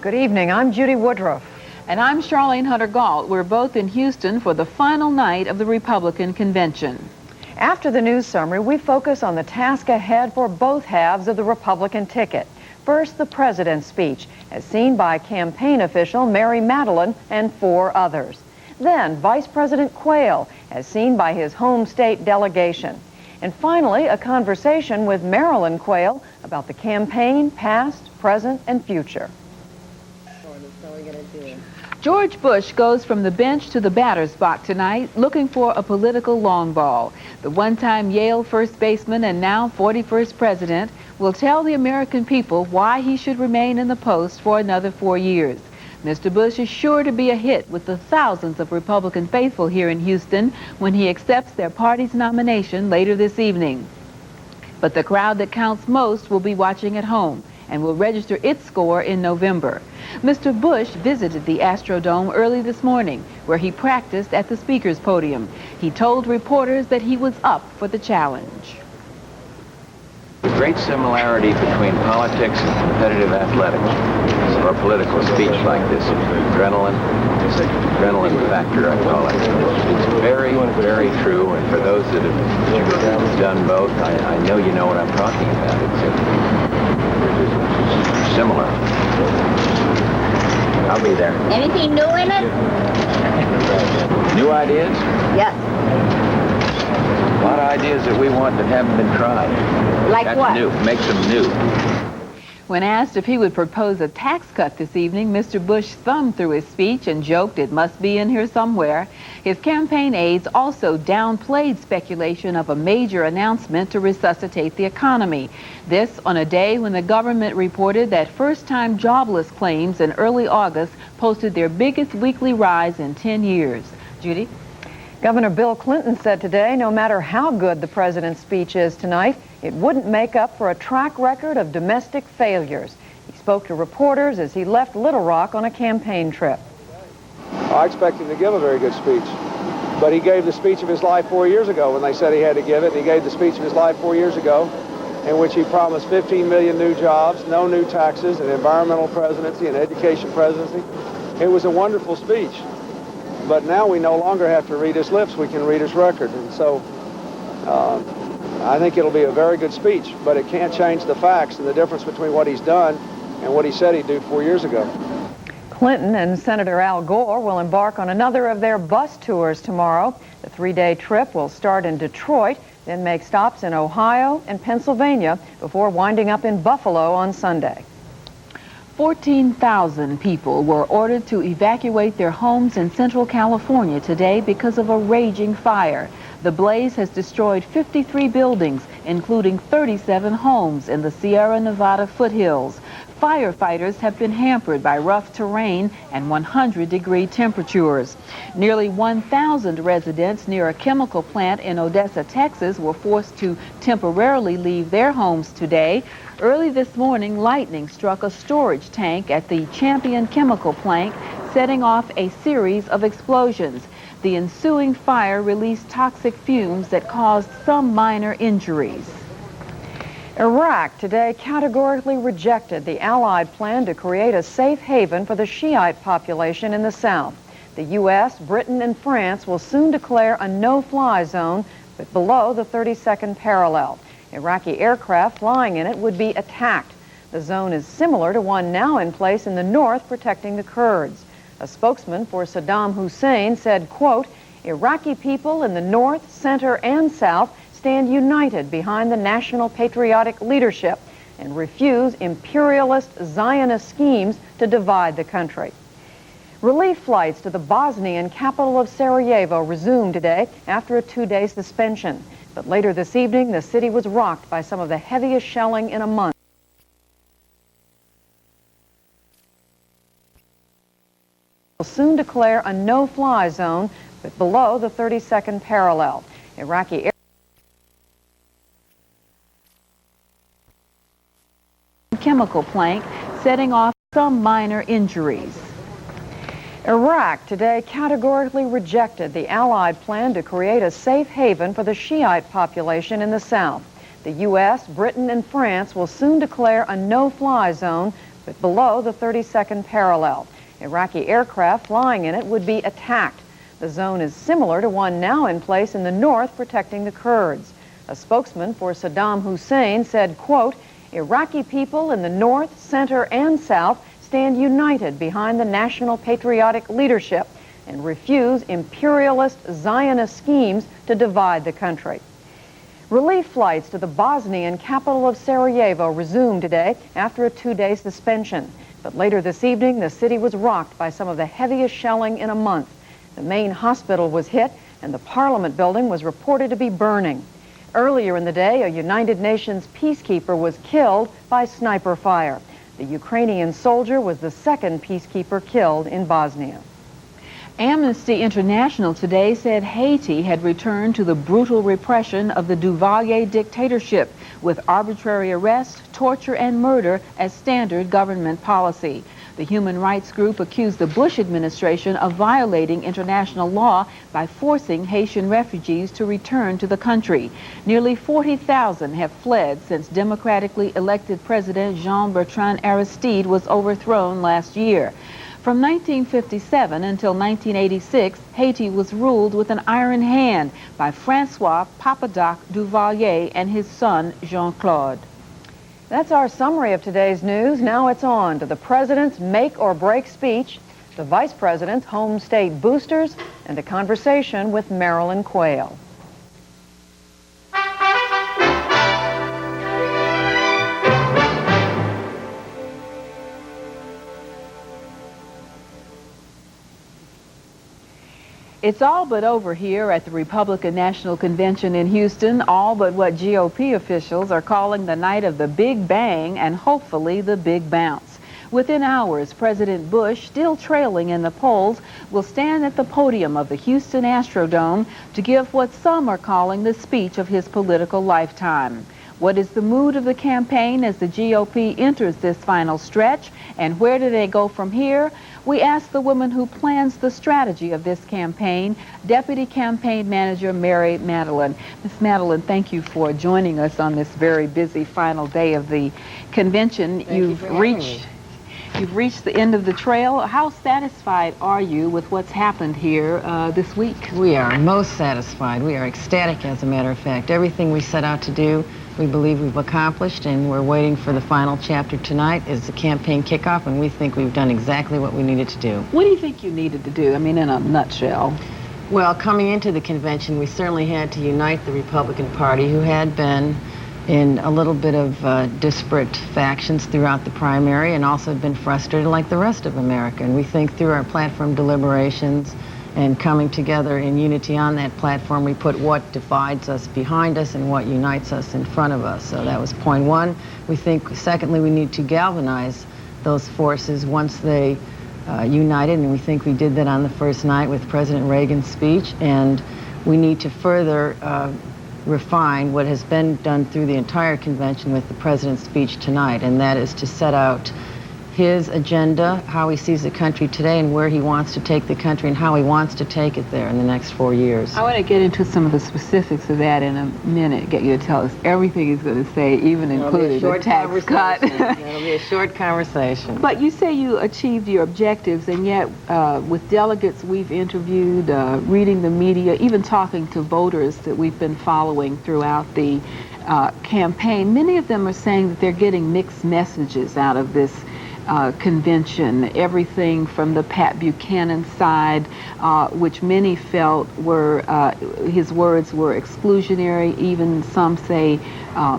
Good evening. I'm Judy Woodruff. And I'm Charlene Hunter-Gault. We're both in Houston for the final night of the Republican convention. After the news summary, we focus on the task ahead for both halves of the Republican ticket. First, the president's speech, as seen by campaign official Mary Madeline and 4 others. Then, Vice President Quayle, as seen by his home state delegation. And finally, a conversation with Marilyn Quayle about the campaign, past, present, and future. George Bush goes from the bench to the batter's box tonight, looking for a political long ball. The one-time Yale first baseman and now 41st president will tell the American people why he should remain in the post for another 4 years. Mr. Bush is sure to be a hit with the thousands of Republican faithful here in Houston when he accepts their party's nomination later this evening. But the crowd that counts most will be watching at home and will register its score in November. Mr. Bush visited the Astrodome early this morning, where he practiced at the speaker's podium. He told reporters that he was up for the challenge. There's great similarity between politics and competitive athletics, or political speech like this. Adrenaline factor, I call it. It's very, very true, and for those that have done both, I know you know what I'm talking about. It's similar. I'll be there. Anything new in it? New ideas? Yes. A lot of ideas that we want that haven't been tried. Like That's what? New. Makes them new. When asked if he would propose a tax cut this evening, Mr. Bush thumbed through his speech and joked it must be in here somewhere. His campaign aides also downplayed speculation of a major announcement to resuscitate the economy. This on a day when the government reported that first-time jobless claims in early August posted their biggest weekly rise in 10 years. Judy? Governor Bill Clinton said today, no matter how good the president's speech is tonight, it wouldn't make up for a track record of domestic failures. He spoke to reporters as he left Little Rock on a campaign trip. I expect him to give a very good speech, but he gave the speech of his life 4 years ago when they said he had to give it. He gave the speech of his life 4 years ago in which he promised 15 million new jobs, no new taxes, an environmental presidency, an education presidency. It was a wonderful speech. But now we no longer have to read his lips, we can read his record. And so I think it'll be a very good speech, but it can't change the facts and the difference between what he's done and what he said he'd do 4 years ago. Clinton and Senator Al Gore will embark on another of their bus tours tomorrow. The 3-day trip will start in Detroit, then make stops in Ohio and Pennsylvania before winding up in Buffalo on Sunday. 14,000 people were ordered to evacuate their homes in Central California today because of a raging fire. The blaze has destroyed 53 buildings, including 37 homes in the Sierra Nevada foothills. Firefighters have been hampered by rough terrain and 100-degree temperatures. Nearly 1,000 residents near a chemical plant in Odessa, Texas, were forced to temporarily leave their homes today. Early this morning, lightning struck a storage tank at the Champion chemical plant, setting off a series of explosions. The ensuing fire released toxic fumes that caused some minor injuries. Iraq today categorically rejected the Allied plan to create a safe haven for the Shiite population in the south. The U.S., Britain, and France will soon declare a no-fly zone, but below the 32nd parallel. Iraqi aircraft flying in it would be attacked. The zone is similar to one now in place in the north protecting the Kurds. A spokesman for Saddam Hussein said, quote, Iraqi people in the north, center, and south stand united behind the national patriotic leadership and refuse imperialist Zionist schemes to divide the country. Relief flights to the Bosnian capital of Sarajevo resumed today after a 2-day suspension. But later this evening, the city was rocked by some of the heaviest shelling in a month. Will soon declare a no-fly zone, but below the 32nd parallel. Iraqi air chemical plant, setting off some minor injuries. Iraq today categorically rejected the Allied plan to create a safe haven for the Shiite population in the south. The U.S., Britain, and France will soon declare a no-fly zone, but below the 32nd parallel. Iraqi aircraft flying in it would be attacked. The zone is similar to one now in place in the north protecting the Kurds. A spokesman for Saddam Hussein said, quote, Iraqi people in the north, center, and south stand united behind the national patriotic leadership and refuse imperialist Zionist schemes to divide the country. Relief flights to the Bosnian capital of Sarajevo resumed today after a 2-day suspension. But later this evening, the city was rocked by some of the heaviest shelling in a month. The main hospital was hit, and the Parliament building was reported to be burning. Earlier in the day, a United Nations peacekeeper was killed by sniper fire. The Ukrainian soldier was the second peacekeeper killed in Bosnia. Amnesty International today said Haiti had returned to the brutal repression of the Duvalier dictatorship, with arbitrary arrest, torture, and murder as standard government policy. The human rights group accused the Bush administration of violating international law by forcing Haitian refugees to return to the country. Nearly 40,000 have fled since democratically elected President Jean-Bertrand Aristide was overthrown last year. From 1957 until 1986, Haiti was ruled with an iron hand by Francois Papadoc Duvalier and his son Jean-Claude. That's our summary of today's news. Now it's on to the president's make or break speech, the vice president's home state boosters, and a conversation with Marilyn Quayle. It's all but over here at the Republican National Convention in Houston, all but what GOP officials are calling the night of the Big Bang and hopefully the Big Bounce. Within hours, President Bush, still trailing in the polls, will stand at the podium of the Houston Astrodome to give what some are calling the speech of his political lifetime. What is the mood of the campaign as the GOP enters this final stretch, and where do they go from here? We asked the woman who plans the strategy of this campaign, Deputy Campaign Manager Mary Madeline. Ms. Madeline, thank you for joining us on this very busy final day of the convention. You've reached the end of the trail. How satisfied are you with what's happened here this week? We are most satisfied. We are ecstatic, as a matter of fact. Everything we set out to do, we believe we've accomplished, and we're waiting for the final chapter tonight is the campaign kickoff, and we think we've done exactly what we needed to do. What do you think you needed to do? I mean, in a nutshell. Well, coming into the convention, we certainly had to unite the Republican Party, who had been in a little bit of disparate factions throughout the primary and also had been frustrated like the rest of America. And we think through our platform deliberations and coming together in unity on that platform, we put what divides us behind us and what unites us in front of us. So that was point one. We think, secondly, we need to galvanize those forces once they united, and we think we did that on the first night with President Reagan's speech, and we need to further refine what has been done through the entire convention with the president's speech tonight, and that is to set out his agenda, how he sees the country today and where he wants to take the country and how he wants to take it there in the next 4 years. I want to get into some of the specifics of that in a minute, get you to tell us everything he's going to say, even including the tax cut. It'll be a short conversation. But you say you achieved your objectives, and yet with delegates we've interviewed, reading the media, even talking to voters that we've been following throughout the campaign, many of them are saying that they're getting mixed messages out of this convention. Everything from the Pat Buchanan side, which many felt were, his words were exclusionary, even some say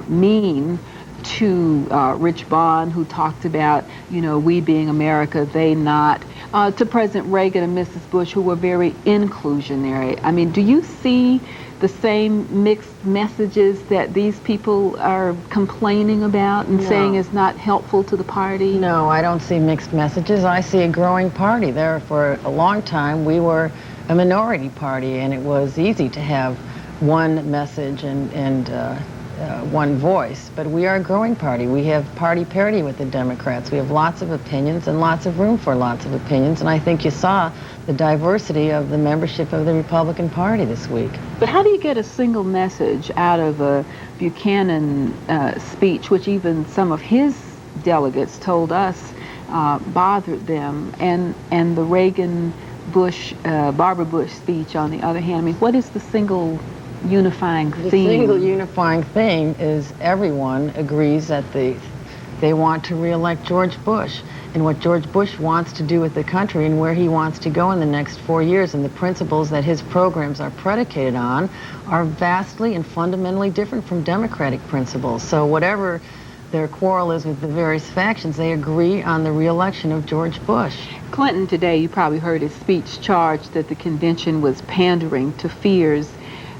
mean, to Rich Bond, who talked about, you know, we being America, they not, to President Reagan and Mrs. Bush, who were very inclusionary. I mean, do you see the same mixed messages that these people are complaining about and saying is not helpful to the party? No, I don't see mixed messages. I see a growing party. There, for a long time, we were a minority party, and it was easy to have one message and one voice. But we are a growing party. We have party parity with the Democrats. We have lots of opinions and lots of room for lots of opinions, and I think you saw the diversity of the membership of the Republican Party this week. But how do you get a single message out of a Buchanan speech, which even some of his delegates told us bothered them, and the Reagan Bush, Barbara Bush speech on the other hand. I mean, what is the single unifying theme? The single unifying theme is everyone agrees that they want to re-elect George Bush, and what George Bush wants to do with the country and where he wants to go in the next 4 years, and the principles that his programs are predicated on are vastly and fundamentally different from Democratic principles. So whatever their quarrel is with the various factions, they agree on the re-election of George Bush. Clinton today, you probably heard his speech, charged that the convention was pandering to fears.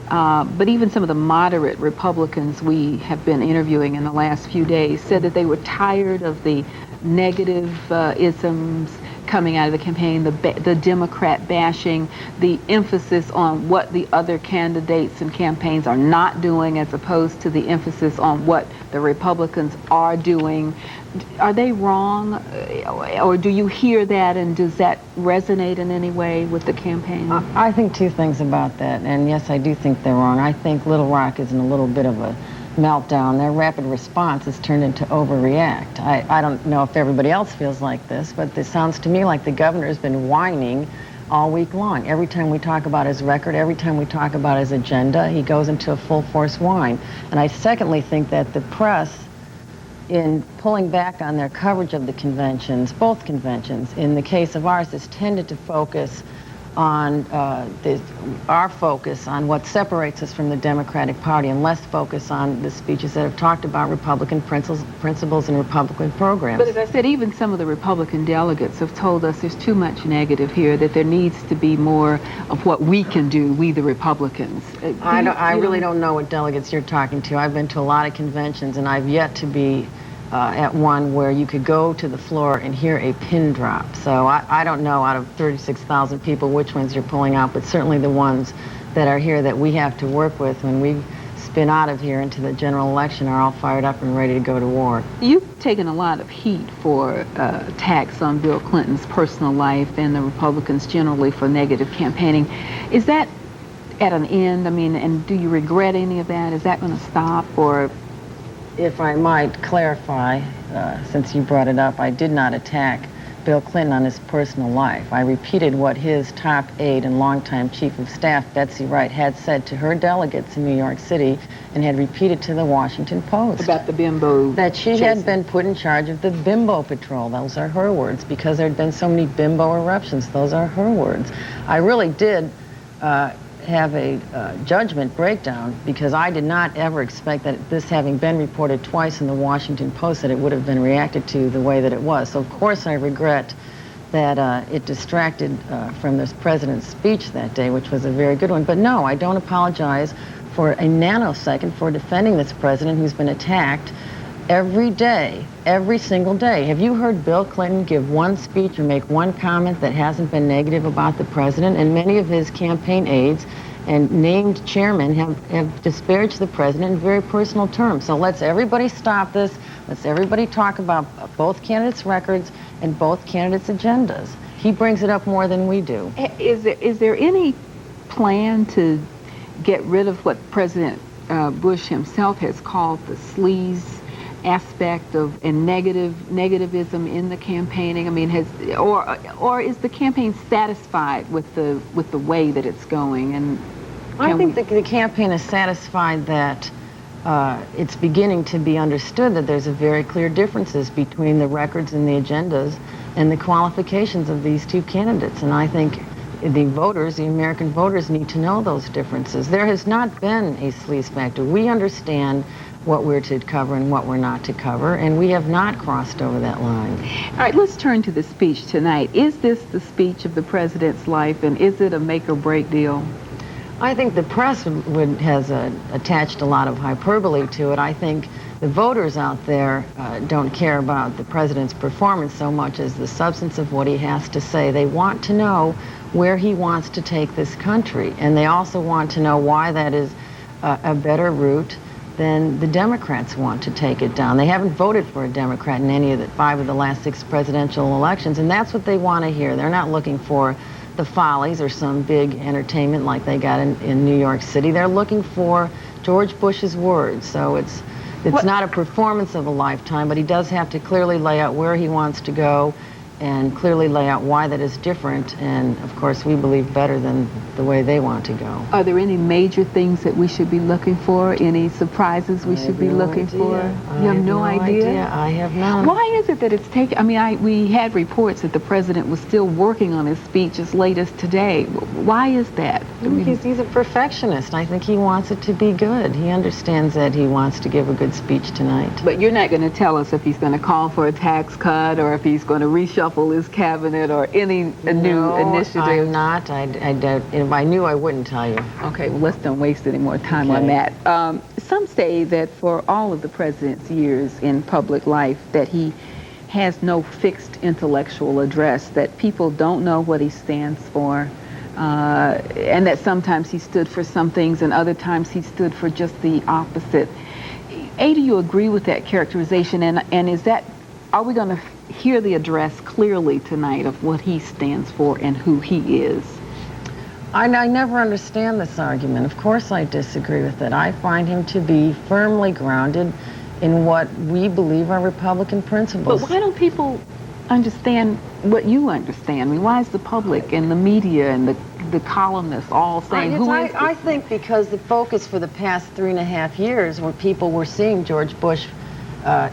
But even some of the moderate Republicans we have been interviewing in the last few days said that they were tired of the negative isms coming out of the campaign, the Democrat bashing, the emphasis on what the other candidates and campaigns are not doing as opposed to the emphasis on what the Republicans are doing. Are they wrong, or do you hear that, and does that resonate in any way with the campaign? I think two things about that, and yes, I do think they're wrong. I think Little Rock is in a little bit of a meltdown. Their rapid response has turned into overreact. I don't know if everybody else feels like this, but this sounds to me like the governor has been whining all week long. Every time we talk about his record, every time we talk about his agenda, he goes into a full force whine. And I secondly think that the press, in pulling back on their coverage of the conventions, both conventions, in the case of ours, has tended to focus on our focus on what separates us from the Democratic Party, and less focus on the speeches that have talked about Republican principles and Republican programs. But as I said, even some of the Republican delegates have told us there's too much negative here, that there needs to be more of what we can do, we the Republicans. I really don't know what delegates you're talking to. I've been to a lot of conventions, and I've yet to be at one where you could go to the floor and hear a pin drop. So I don't know out of 36,000 people which ones you're pulling out, but certainly the ones that are here that we have to work with when we spin out of here into the general election are all fired up and ready to go to war. You've taken a lot of heat for attacks on Bill Clinton's personal life and the Republicans generally for negative campaigning. Is that at an end? I mean, and do you regret any of that? Is that going to stop, or? If I might clarify, since you brought it up, I did not attack Bill Clinton on his personal life. I repeated what his top aide and longtime chief of staff, Betsy Wright, had said to her delegates in New York City and had repeated to the Washington Post. About the bimbo. That she had been put in charge of the bimbo patrol. Those are her words, because there had been so many bimbo eruptions. Those are her words. I really did have a judgment breakdown, because I did not ever expect that this having been reported twice in the Washington Post that it would have been reacted to the way that it was. So of course I regret that it distracted from this president's speech that day, which was a very good one. But no, I don't apologize for a nanosecond for defending this president who's been attacked every day, every single day. Have you heard Bill Clinton give one speech or make one comment that hasn't been negative about the president? And many of his campaign aides and named chairmen have disparaged the president in very personal terms. So let's everybody stop this. Let's everybody talk about both candidates' records and both candidates' agendas. He brings it up more than we do. Is there any plan to get rid of what President Bush himself has called the sleaze aspect of and negativism in the campaigning? I mean, or is the campaign satisfied with the way that it's going? And I think the campaign is satisfied that it's beginning to be understood that there's a very clear differences between the records and the agendas and the qualifications of these two candidates. And I think the voters, the American voters, need to know those differences. There has not been a sleaze factor. We understand what we're to cover and what we're not to cover, and we have not crossed over that line. All right, let's turn to the speech tonight. Is this the speech of the president's life, and is it a make or break deal? I think the press has attached a lot of hyperbole to it. I think the voters out there don't care about the president's performance so much as the substance of what he has to say. They want to know where he wants to take this country, and they also want to know why that is a better route than the Democrats want to take it down. They haven't voted for a Democrat in any of the 5 of the last 6 presidential elections, and that's what they want to hear. They're not looking for the Follies or some big entertainment like they got in New York City. They're looking for George Bush's words. So it's It's not a performance of a lifetime, but he does have to clearly lay out where he wants to go and clearly lay out why that is different, and of course we believe better than the way they want to go. Are there any major things that we should be looking for? Any surprises we should be looking for? You have no idea? I have none. Why is it that it's taken? I mean, we had reports that the president was still working on his speech as late as today. Why is that? He's a perfectionist. I think he wants it to be good. He understands that he wants to give a good speech tonight. But you're not going to tell us if he's going to call for a tax cut or if he's going to reshuffle his cabinet or any new initiative? I'm not. If I knew, I wouldn't tell you. Okay, well, let's don't waste any more time on that. Some say that for all of the president's years in public life that he has no fixed intellectual address, that people don't know what he stands for, and that sometimes he stood for some things and other times he stood for just the opposite. A, do you agree with that characterization, and is that, are we going to hear the address clearly tonight of what he stands for and who he is? I never understand this argument. Of course I disagree with it. I find him to be firmly grounded in what we believe are Republican principles. But why don't people understand what you understand? I mean, why is the public and the media and the columnists all saying who is I think because the focus for the past 3.5 years where people were seeing George Bush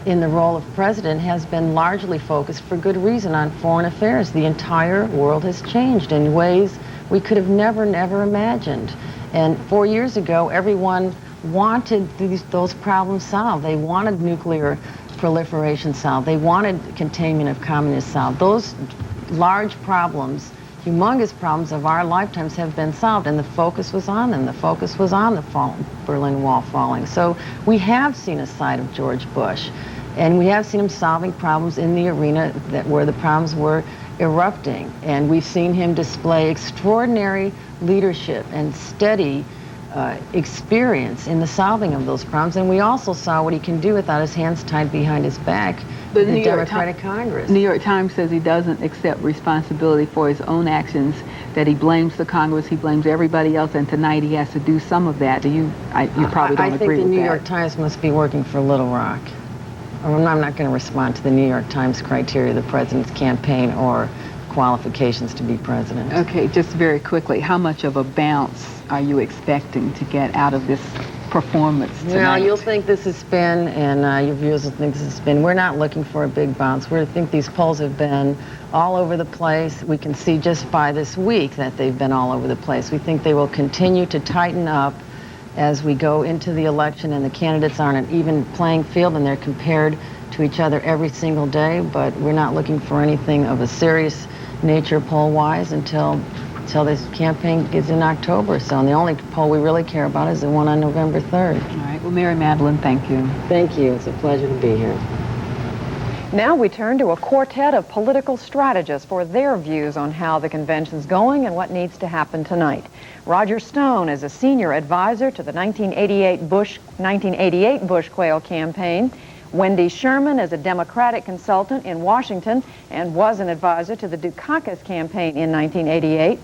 in the role of president has been largely focused for good reason on foreign affairs. The entire world has changed in ways we could have never imagined. And 4 years ago, everyone wanted those problems solved. They wanted nuclear proliferation solved. They wanted containment of communists solved. Those large problems, humongous problems of our lifetimes have been solved, and the focus was on them. The focus was on the Berlin Wall falling. So we have seen a side of George Bush, and we have seen him solving problems in the arena where the problems were erupting, and we've seen him display extraordinary leadership and steady experience in the solving of those problems, and we also saw what he can do without his hands tied behind his back in the Democratic Congress. New York Times says he doesn't accept responsibility for his own actions, that he blames the Congress, he blames everybody else, and tonight he has to do some of that. You probably don't agree with that. I think the New York Times must be working for Little Rock. I'm not going to respond to the New York Times criteria of the president's campaign or qualifications to be president. Okay, just very quickly, how much of a bounce are you expecting to get out of this performance tonight? Well, you'll think this is spin, and your viewers will think this is spin. We're not looking for a big bounce. We think these polls have been all over the place. We can see just by this week that they've been all over the place. We think they will continue to tighten up as we go into the election, and the candidates aren't an even playing field, and they're compared to each other every single day, but we're not looking for anything of a serious nature poll-wise until this campaign is in October. So, and the only poll we really care about is the one on November 3rd. All right. Well, Mary Madeline, thank you. Thank you. It's a pleasure to be here. Now we turn to a quartet of political strategists for their views on how the convention's going and what needs to happen tonight. Roger Stone is a senior advisor to the 1988 Bush Quayle campaign. Wendy Sherman is a Democratic consultant in Washington and was an advisor to the Dukakis campaign in 1988.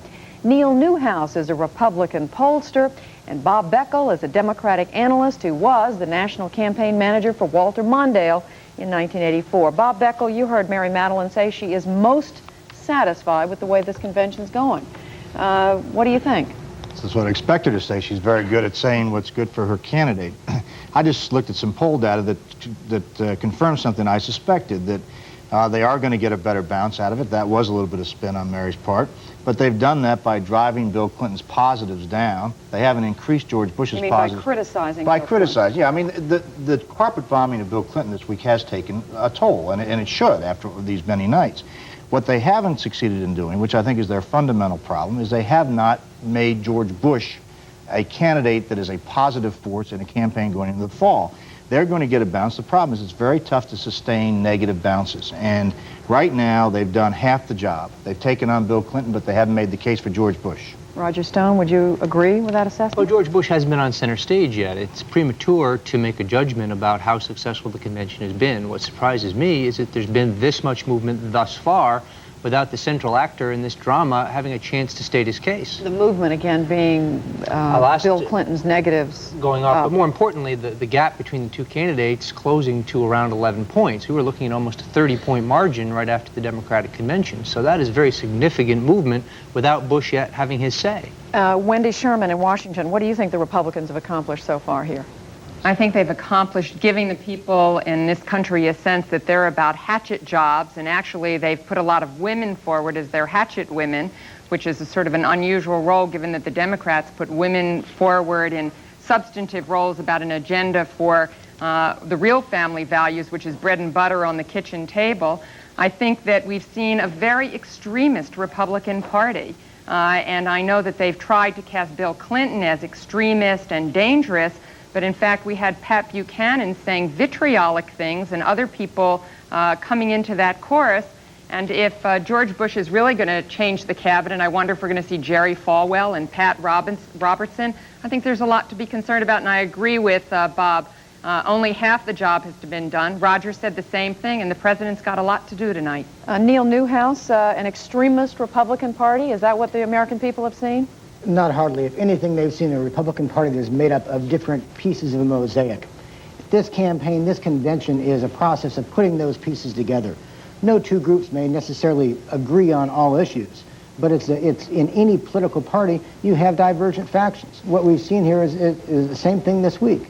Neil Newhouse is a Republican pollster, and Bob Beckel is a Democratic analyst who was the national campaign manager for Walter Mondale in 1984. Bob Beckel, you heard Mary Madeline say she is most satisfied with the way this convention's going. What do you think? That's what I expect her to say. She's very good at saying what's good for her candidate. I just looked at some poll data that confirms something I suspected, that they are going to get a better bounce out of it. That was a little bit of spin on Mary's part. But they've done that by driving Bill Clinton's positives down. They haven't increased George Bush's positives. By criticizing? By criticizing, yeah. I mean, the carpet bombing of Bill Clinton this week has taken a toll, and it should after these many nights. What they haven't succeeded in doing, which I think is their fundamental problem, is they have not made George Bush a candidate that is a positive force in a campaign going into the fall. They're going to get a bounce. The problem is it's very tough to sustain negative bounces. And right now, they've done half the job. They've taken on Bill Clinton, but they haven't made the case for George Bush. Roger Stone, would you agree with that assessment? Well, George Bush hasn't been on center stage yet. It's premature to make a judgment about how successful the convention has been. What surprises me is that there's been this much movement thus far without the central actor in this drama having a chance to state his case. The movement, again, being Bill Clinton's negatives. Going up, but more importantly, the gap between the two candidates closing to around 11 points. We were looking at almost a 30-point margin right after the Democratic convention. So that is a very significant movement without Bush yet having his say. Wendy Sherman in Washington, what do you think the Republicans have accomplished so far here? I think they've accomplished giving the people in this country a sense that they're about hatchet jobs, and actually they've put a lot of women forward as their hatchet women, which is a sort of an unusual role given that the Democrats put women forward in substantive roles about an agenda for the real family values, which is bread and butter on the kitchen table. I think that we've seen a very extremist Republican Party, and I know that they've tried to cast Bill Clinton as extremist and dangerous, but in fact, we had Pat Buchanan saying vitriolic things and other people coming into that chorus. And if George Bush is really going to change the cabinet, I wonder if we're going to see Jerry Falwell and Pat Robertson. I think there's a lot to be concerned about, and I agree with Bob. Only half the job has been done. Roger said the same thing, and the president's got a lot to do tonight. Neil Newhouse, an extremist Republican Party, is that what the American people have seen? Not hardly. If anything, they've seen a Republican Party that is made up of different pieces of a mosaic. This campaign, this convention is a process of putting those pieces together. No two groups may necessarily agree on all issues, but it's in any political party, you have divergent factions. What we've seen here is the same thing this week.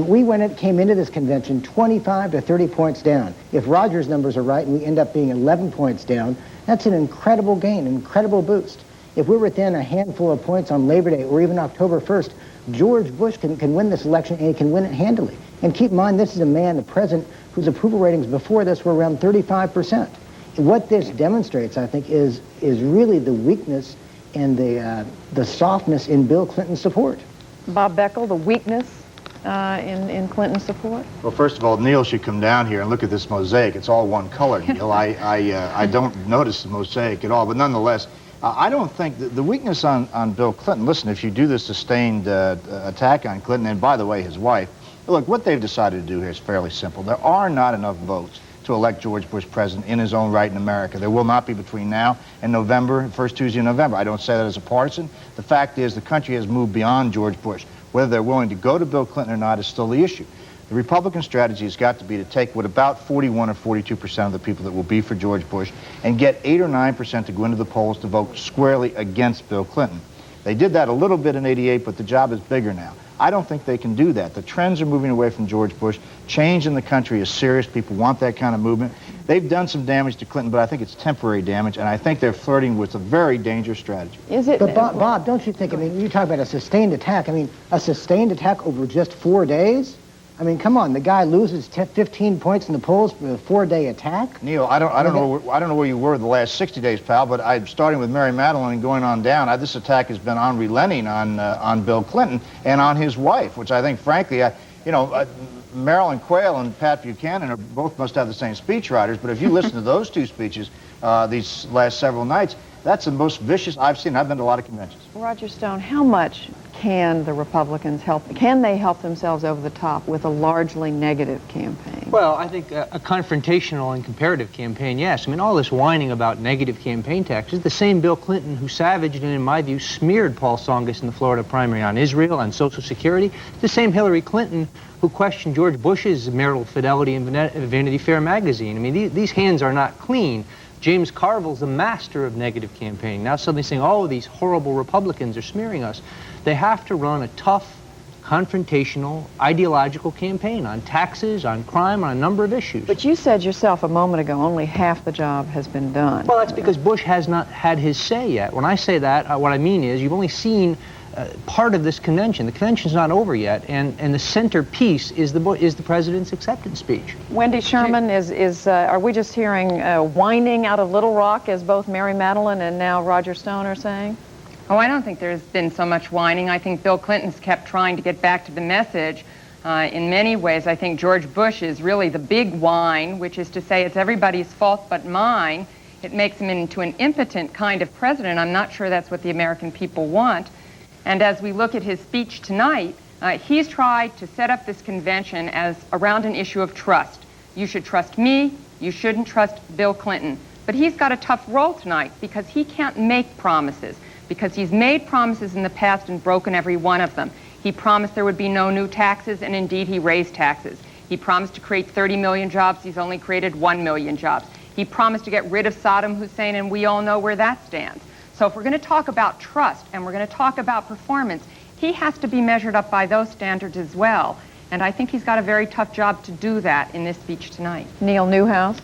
We came into this convention 25 to 30 points down. If Roger's numbers are right and we end up being 11 points down, that's an incredible gain, an incredible boost. If we're within a handful of points on Labor Day or even October 1st, George Bush can win this election, and he can win it handily. And keep in mind, this is a man, the president, whose approval ratings before this were around 35%. And what this demonstrates, I think, is really the weakness and the softness in Bill Clinton's support. Bob Beckel, the weakness in Clinton's support? Well, first of all, Neil should come down here and look at this mosaic. It's all one color, Neil. I don't notice the mosaic at all, but nonetheless, I don't think the weakness on Bill Clinton, listen, if you do this sustained attack on Clinton, and by the way, his wife, look, what they've decided to do here is fairly simple. There are not enough votes to elect George Bush president in his own right in America. There will not be between now and November, first Tuesday in November. I don't say that as a partisan. The fact is the country has moved beyond George Bush. Whether they're willing to go to Bill Clinton or not is still the issue. The Republican strategy has got to be to take what about 41 or 42% of the people that will be for George Bush and get 8 or 9% to go into the polls to vote squarely against Bill Clinton. They did that a little bit in '88, but the job is bigger now. I don't think they can do that. The trends are moving away from George Bush. Change in the country is serious. People want that kind of movement. They've done some damage to Clinton, but I think it's temporary damage, and I think they're flirting with a very dangerous strategy. Is it? But Bob, don't you think, I mean, you talk about a sustained attack. I mean, a sustained attack over just 4 days? I mean, come on, the guy loses 15 points in the polls with a 4-day attack? Neil, I don't know where you were the last 60 days, pal, but I'm starting with Mary Madeline and going on down. This attack has been unrelenting on Bill Clinton and on his wife, which I think, frankly, Marilyn Quayle and Pat Buchanan both must have the same speechwriters, but if you listen to those two speeches these last several nights, that's the most vicious I've seen. I've been to a lot of conventions. Roger Stone, how much can the Republicans help? Can they help themselves over the top with a largely negative campaign? Well, I think a confrontational and comparative campaign, yes. I mean, all this whining about negative campaign tactics is the same Bill Clinton who savaged and, in my view, smeared Paul Tsongas in the Florida primary on Israel, on Social Security. The same Hillary Clinton who questioned George Bush's marital fidelity in Vanity Fair magazine. I mean, these hands are not clean. James Carville's a master of negative campaigning. Now suddenly saying, oh, these horrible Republicans are smearing us. They have to run a tough, confrontational, ideological campaign on taxes, on crime, on a number of issues. But you said yourself a moment ago only half the job has been done. Well, that's because Bush has not had his say yet. When I say that, what I mean is you've only seen part of this convention. The convention's not over yet, and the centerpiece is the president's acceptance speech. Wendy Sherman, are we just hearing whining out of Little Rock, as both Mary Madeline and now Roger Stone are saying? Oh, I don't think there's been so much whining. I think Bill Clinton's kept trying to get back to the message. In many ways, I think George Bush is really the big whine, which is to say it's everybody's fault but mine. It makes him into an impotent kind of president. I'm not sure that's what the American people want. And as we look at his speech tonight, he's tried to set up this convention as around an issue of trust. You should trust me. You shouldn't trust Bill Clinton. But he's got a tough role tonight because he can't make promises, because he's made promises in the past and broken every one of them. He promised there would be no new taxes, and indeed he raised taxes. He promised to create 30 million jobs. He's only created 1 million jobs. He promised to get rid of Saddam Hussein, and we all know where that stands. So if we're going to talk about trust and we're going to talk about performance, he has to be measured up by those standards as well. And I think he's got a very tough job to do that in this speech tonight. Neil Newhouse?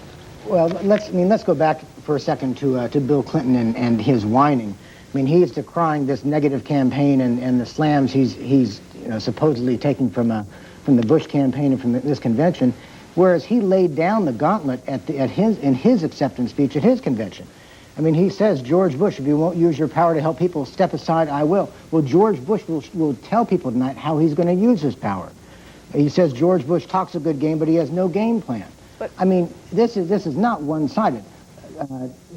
Well, let's go back for a second to Bill Clinton and his whining. I mean, he's decrying this negative campaign and the slams he's supposedly taking from the Bush campaign and from this convention, whereas he laid down the gauntlet in his acceptance speech at his convention. I mean, he says, George Bush, if you won't use your power to help people, step aside, I will. Well, George Bush will tell people tonight how he's going to use his power. He says George Bush talks a good game, but he has no game plan. But I mean, this is not one-sided.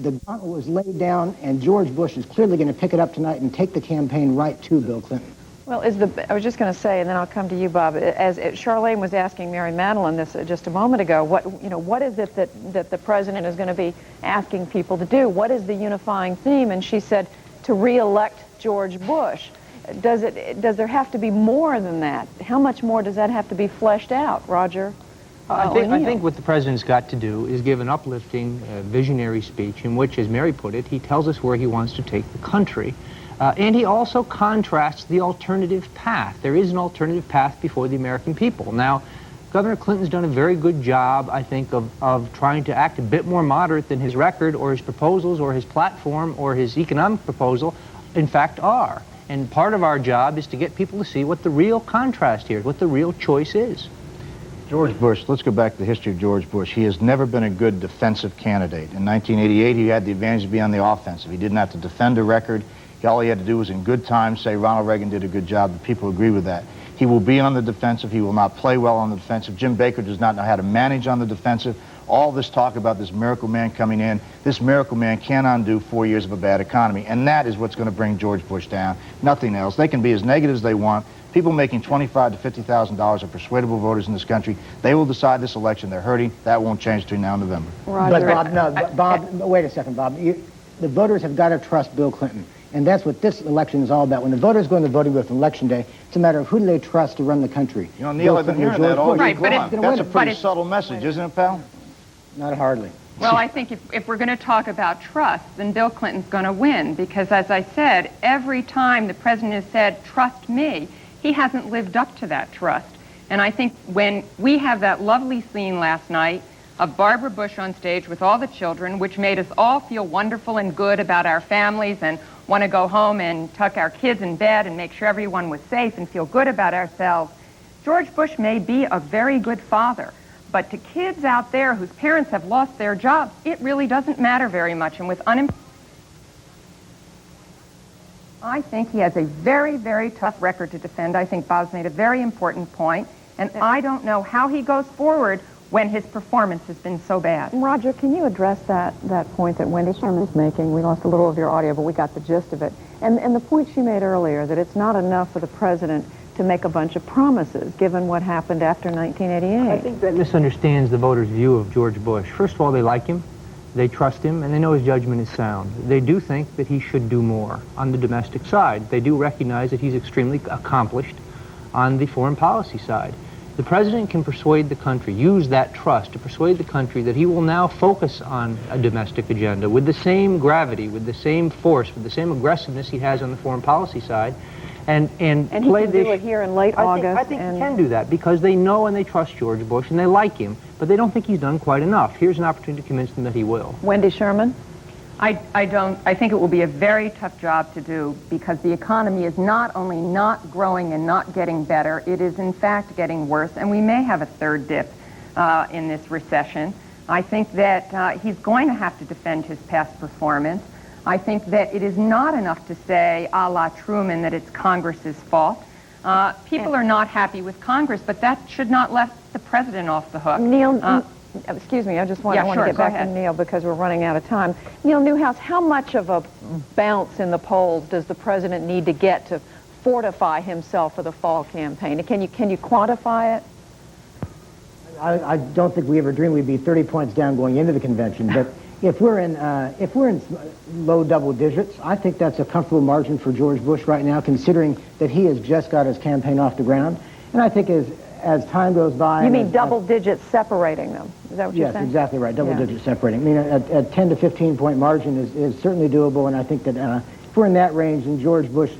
The gauntlet was laid down, and George Bush is clearly going to pick it up tonight and take the campaign right to Bill Clinton. Well, I was just going to say, and then I'll come to you, Bob. As Charlene was asking Mary Madeline this just a moment ago, what is it that the president is going to be asking people to do? What is the unifying theme? And she said to re-elect George Bush. Does there have to be more than that? How much more does that have to be fleshed out, Roger? I think what the president's got to do is give an uplifting, visionary speech in which, as Mary put it, he tells us where he wants to take the country. And he also contrasts the alternative path. There is an alternative path before the American people. Now, Governor Clinton's done a very good job, I think, of trying to act a bit more moderate than his record or his proposals or his platform or his economic proposal, in fact, are. And part of our job is to get people to see what the real contrast here is, what the real choice is. George Bush, let's go back to the history of George Bush. He has never been a good defensive candidate. In 1988, he had the advantage to be on the offensive. He didn't have to defend a record. All he had to do was, in good times, say Ronald Reagan did a good job. The people agree with that. He will be on the defensive. He will not play well on the defensive. Jim Baker does not know how to manage on the defensive. All this talk about this miracle man coming in, this miracle man can't undo 4 years of a bad economy. And that is what's going to bring George Bush down. Nothing else. They can be as negative as they want. People making $25,000 to $50,000 are persuadable voters in this country. They will decide this election. They're hurting. That won't change between now and November. Roger. But Bob, wait a second, Bob. The voters have got to trust Bill Clinton. And that's what this election is all about. When the voters go in the voting booth on Election Day, it's a matter of who do they trust to run the country. You know, Neil, I've been hearing that all week long. That's a pretty it's subtle message, isn't it, pal? Not hardly. Well, I think if we're going to talk about trust, then Bill Clinton's going to win, because, as I said, every time the president has said, trust me, he hasn't lived up to that trust. And I think when we have that lovely scene last night of Barbara Bush on stage with all the children, which made us all feel wonderful and good about our families and want to go home and tuck our kids in bed and make sure everyone was safe and feel good about ourselves. George Bush may be a very good father, but to kids out there whose parents have lost their jobs, it really doesn't matter very much. And with unemployment, I think he has a very, very tough record to defend. I think Bob's made a very important point, and I don't know how he goes forward when his performance has been so bad. Roger, can you address that point that Wendy Sherman's making? We lost a little of your audio, but we got the gist of it. And the point she made earlier, that it's not enough for the president to make a bunch of promises, given what happened after 1988. I think that misunderstands the voters' view of George Bush. First of all, they like him, they trust him, and they know his judgment is sound. They do think that he should do more on the domestic side. They do recognize that he's extremely accomplished on the foreign policy side. The president can persuade the country, use that trust to persuade the country that he will now focus on a domestic agenda with the same gravity, with the same force, with the same aggressiveness he has on the foreign policy side. And he can do it here in late August. I think he can do that because they know and they trust George Bush and they like him, but they don't think he's done quite enough. Here's an opportunity to convince them that he will. Wendy Sherman? I think it will be a very tough job to do, because the economy is not only not growing and not getting better, it is in fact getting worse, and we may have a third dip in this recession. I think that he's going to have to defend his past performance. I think that it is not enough to say, a la Truman, that it's Congress's fault. People are not happy with Congress, but that should not let the president off the hook. Neil, excuse me, I want to get back to Neil because we're running out of time. Neil Newhouse, how much of a bounce in the polls does the president need to get to fortify himself for the fall campaign? Can you quantify it? I don't think we ever dreamed we'd be 30 points down going into the convention, but If we're in low double digits, I think that's a comfortable margin for George Bush right now, considering that he has just got his campaign off the ground. And I think as time goes by... You mean double digits separating them? Is that what you're saying? Yes, exactly right. Double digits separating. I mean, a 10 to 15 point margin is certainly doable, and I think that if we're in that range, and George Bush,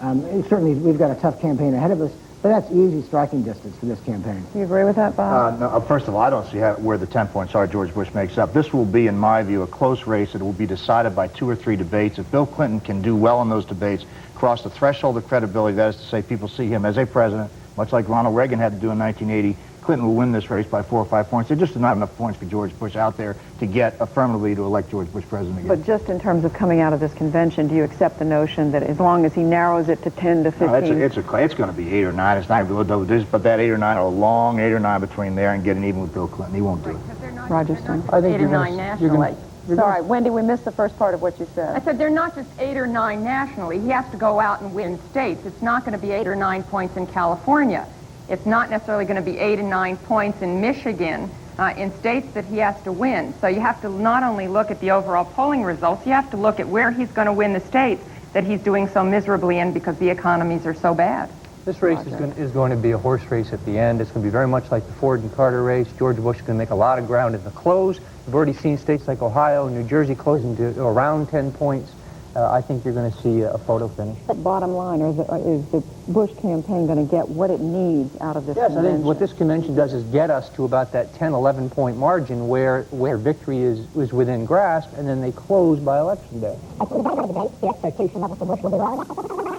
certainly we've got a tough campaign ahead of us, but that's easy striking distance for this campaign. You agree with that, Bob? No, first of all, I don't see where the 10 points are George Bush makes up. This will be, in my view, a close race. It will be decided by 2 or 3 debates. If Bill Clinton can do well in those debates, cross the threshold of credibility, that is to say people see him as a president, much like Ronald Reagan had to do in 1980, Clinton will win this race by 4 or 5 points. There just is not enough points for George Bush out there to get affirmatively to elect George Bush president again. But just in terms of coming out of this convention, do you accept the notion that as long as he narrows it to 10 to 15? No, it's going to be 8 or 9. It's not below double digits, but that 8 or 9 or a long 8 or 9 between there and getting even with Bill Clinton. He won't do it. Roger Stone. I think 8 or 9 nationally. Sorry, Wendy, we missed the first part of what you said. I said they're not just 8 or 9 nationally. He has to go out and win states. It's not going to be 8 or 9 points in California. It's not necessarily going to be 8 and 9 points in Michigan, in states that he has to win. So you have to not only look at the overall polling results, you have to look at where he's going to win the states that he's doing so miserably in because the economies are so bad. This race is going to be a horse race at the end. It's going to be very much like the Ford and Carter race. George Bush is going to make a lot of ground in the close. We've already seen states like Ohio and New Jersey closing to around 10 points. I think you're going to see a photo finish. But bottom line, is the Bush campaign going to get what it needs out of this convention? Yes, I think what this convention does is get us to about that 10, 11-point margin where victory is within grasp, and then they close by Election Day. I think the expectation level for Bush will be low.